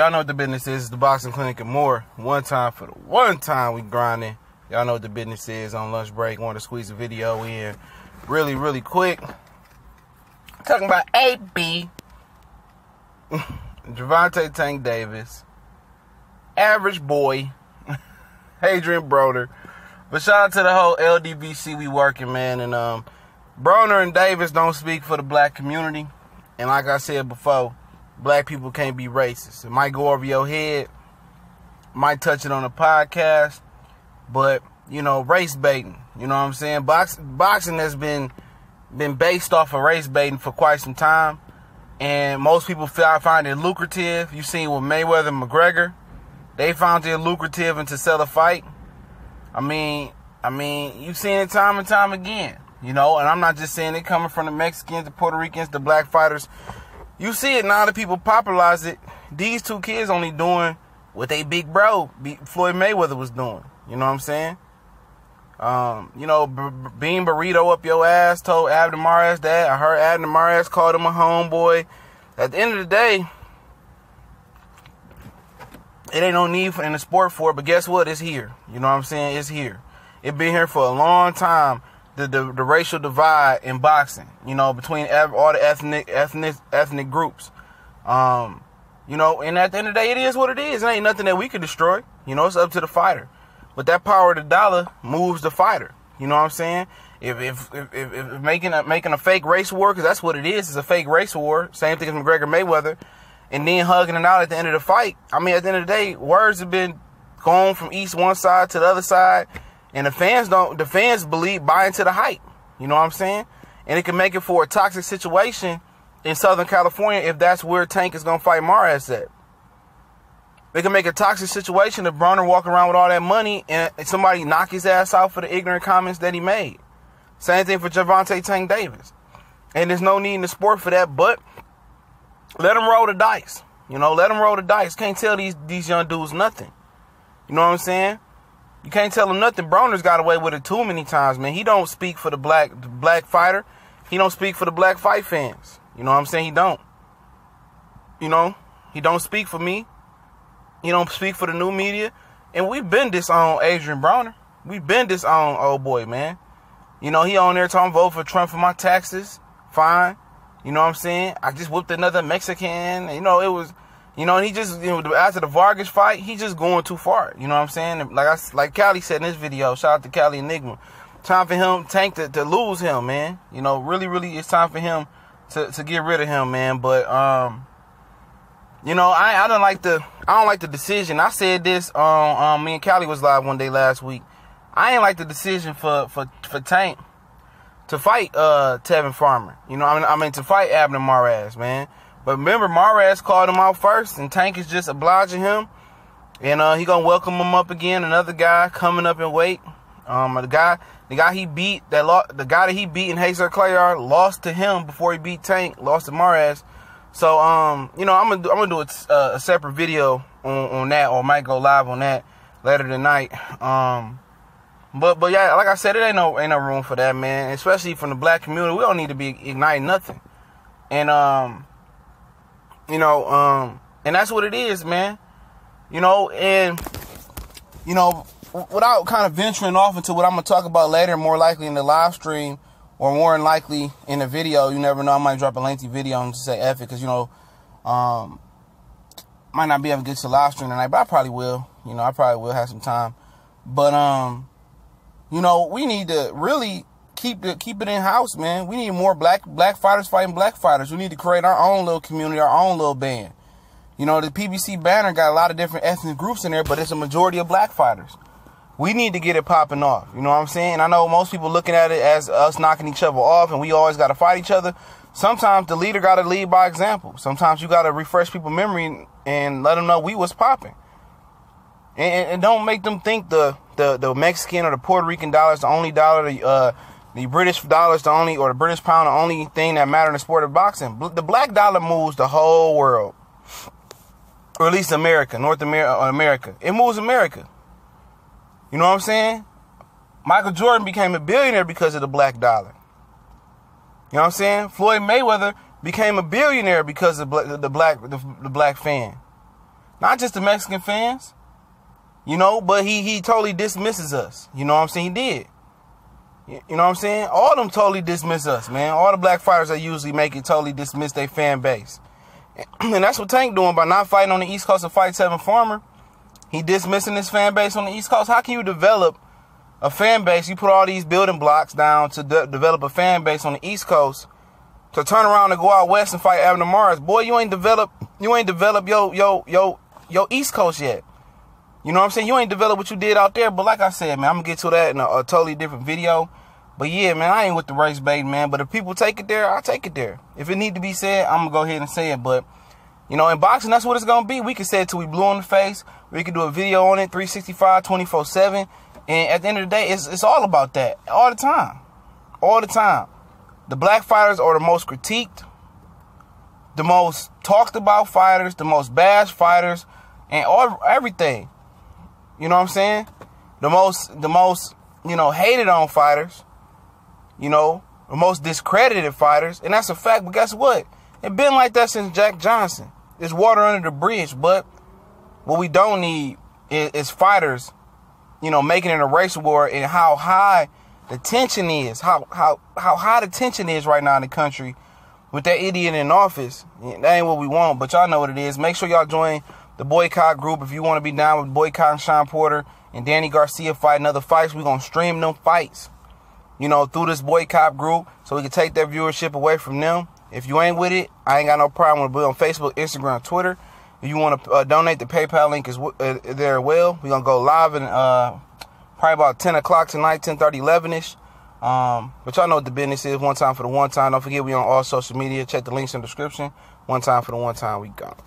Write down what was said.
y'all know what the business is. It's the Boxing Clinic and more. One time for the one time we grinding. Y'all know what the business is on lunch break. Want to squeeze a video in really, really quick. Talking about AB. Gervonta Tank Davis. Average boy. Adrian Broner. But shout out to the whole LDBC we working, man. And Broner and Davis don't speak for the black community. And like I said before, black people can't be racist. It might go over your head. Might touch it on a podcast. But, you know, race baiting. You know what I'm saying? Boxing has been based off of race baiting for quite some time. And most people find it lucrative. You've seen with Mayweather and McGregor. They found it lucrative and to sell a fight. I mean, you've seen it time and time again. You know, and I'm not just saying it coming from the Mexicans, the Puerto Ricans, the black fighters. You see it now that people popularize it. These two kids only doing what they big bro, Floyd Mayweather, was doing. You know what I'm saying? You know, being burrito up your ass, told Abner Mares that. I heard Abner Mares called him a homeboy. At the end of the day, it ain't no need in the sport for it, but guess what? It's here. You know what I'm saying? It's here. It's been here for a long time. The racial divide in boxing, you know, between all the ethnic groups. You know, and at the end of the day, it is what it is. It ain't nothing that we can destroy. You know, it's up to the fighter. But that power of the dollar moves the fighter. You know what I'm saying? If making a fake race war, because that's what it is. It's a fake race war. Same thing as McGregor Mayweather. And then hugging it out at the end of the fight. I mean, at the end of the day, words have been going from one side to the other side. And the fans buy into the hype. You know what I'm saying? And it can make it for a toxic situation in Southern California if that's where Tank is going to fight Mares at. It can make a toxic situation if Broner walking around with all that money and somebody knock his ass out for the ignorant comments that he made. Same thing for Gervonta Tank Davis. And there's no need in the sport for that, but let them roll the dice. You know, let them roll the dice. Can't tell these young dudes nothing. You know what I'm saying? You can't tell him nothing. Broner's got away with it too many times, man. He don't speak for the black fighter. He don't speak for the black fight fans. You know what I'm saying? He don't. You know? He don't speak for me. He don't speak for the new media. And we've been this on Adrian Broner. We've been this on old boy, man. You know, he on there talking vote for Trump for my taxes. Fine. You know what I'm saying? I just whooped another Mexican. You know, it was... You know, and he just, you know, after the Vargas fight, he just going too far. You know what I'm saying? Like Cali said in this video, shout out to Cali Enigma. Time for him, Tank, to lose him, man. You know, really, really, it's time for him to get rid of him, man. But, you know, I don't like the decision. I said this on me and Cali was live one day last week. I ain't like the decision for Tank to fight Tevin Farmer. You know, I mean to fight Abner Mares, man. But remember, Mares called him out first, and Tank is just obliging him. And he gonna welcome him up again. Another guy coming up in weight. The guy he beat the guy that he beat in Hazer Clayard lost to him before he beat Tank. Lost to Mares. So you know, I'm gonna do a separate video on that, or I might go live on that later tonight. But yeah, like I said, it ain't no room for that, man. Especially from the black community, we don't need to be igniting nothing. And you know, and that's what it is, man. You know, and, you know, without kind of venturing off into what I'm going to talk about later, more likely in the live stream, or more than likely in the video, you never know, I might drop a lengthy video and just say F it, because, you know, might not be able to get to live stream tonight, but I probably will. You know, I probably will have some time. But, you know, we need to really keep it in house, man. We need more black fighters fighting black fighters. We need to create our own little community, our own little band. You know, the PBC banner got a lot of different ethnic groups in there, but it's a majority of black fighters. We need to get it popping off. You know what I'm saying? And I know most people looking at it as us knocking each other off, and we always got to fight each other. Sometimes the leader got to lead by example. Sometimes you got to refresh people's memory and let them know we was popping. And don't make them think the Mexican or the Puerto Rican dollar is the only dollar, the British dollar is the only, or the British pound, the only thing that matters in the sport of boxing. The black dollar moves the whole world. Or at least America, North America, or America. It moves America. You know what I'm saying? Michael Jordan became a billionaire because of the black dollar. You know what I'm saying? Floyd Mayweather became a billionaire because of the black fan. You know Not just the Mexican fans, you know, but he totally dismisses us. You know what I'm saying? He did. You know what I'm saying? All of them totally dismiss us, man. All the black fighters that usually make it totally dismiss their fan base. And that's what Tank doing by not fighting on the East Coast of Fight 7 Farmer. He dismissing his fan base on the East Coast. How can you develop a fan base? You put all these building blocks down to develop a fan base on the East Coast to turn around and go out west and fight Abner Mars. Boy, you ain't developed your East Coast yet. You know what I'm saying? You ain't developed what you did out there. But like I said, man, I'm going to get to that in a totally different video. But yeah, man, I ain't with the race bait, man. But if people take it there, I'll take it there. If it need to be said, I'm going to go ahead and say it. But, you know, in boxing, that's what it's going to be. We can say it till we blue on the face. We can do a video on it, 365, 24/7. And at the end of the day, it's all about that. All the time. All the time. The black fighters are the most critiqued, the most talked about fighters, the most bashed fighters, and everything. You know what I'm saying? The most, you know, hated on fighters. You know, the most discredited fighters. And that's a fact. But guess what? It's been like that since Jack Johnson. There's water under the bridge. But what we don't need is fighters, you know, making it a race war, and how high the tension is. How high the tension is right now in the country with that idiot in office. That ain't what we want. But y'all know what it is. Make sure y'all join the Boycott Group if you want to be down with Boycott and Sean Porter and Danny Garcia fighting other fights. We're going to stream them fights, you know, through this Boycott Group so we can take that viewership away from them. If you ain't with it, I ain't got no problem with it. We're on Facebook, Instagram, Twitter. If you want to donate, the PayPal link is there as well. We're going to go live in probably about 10 o'clock tonight, 10:30, 11-ish. But y'all know what the business is. One time for the one time. Don't forget we on all social media. Check the links in the description. One time for the one time. We gone.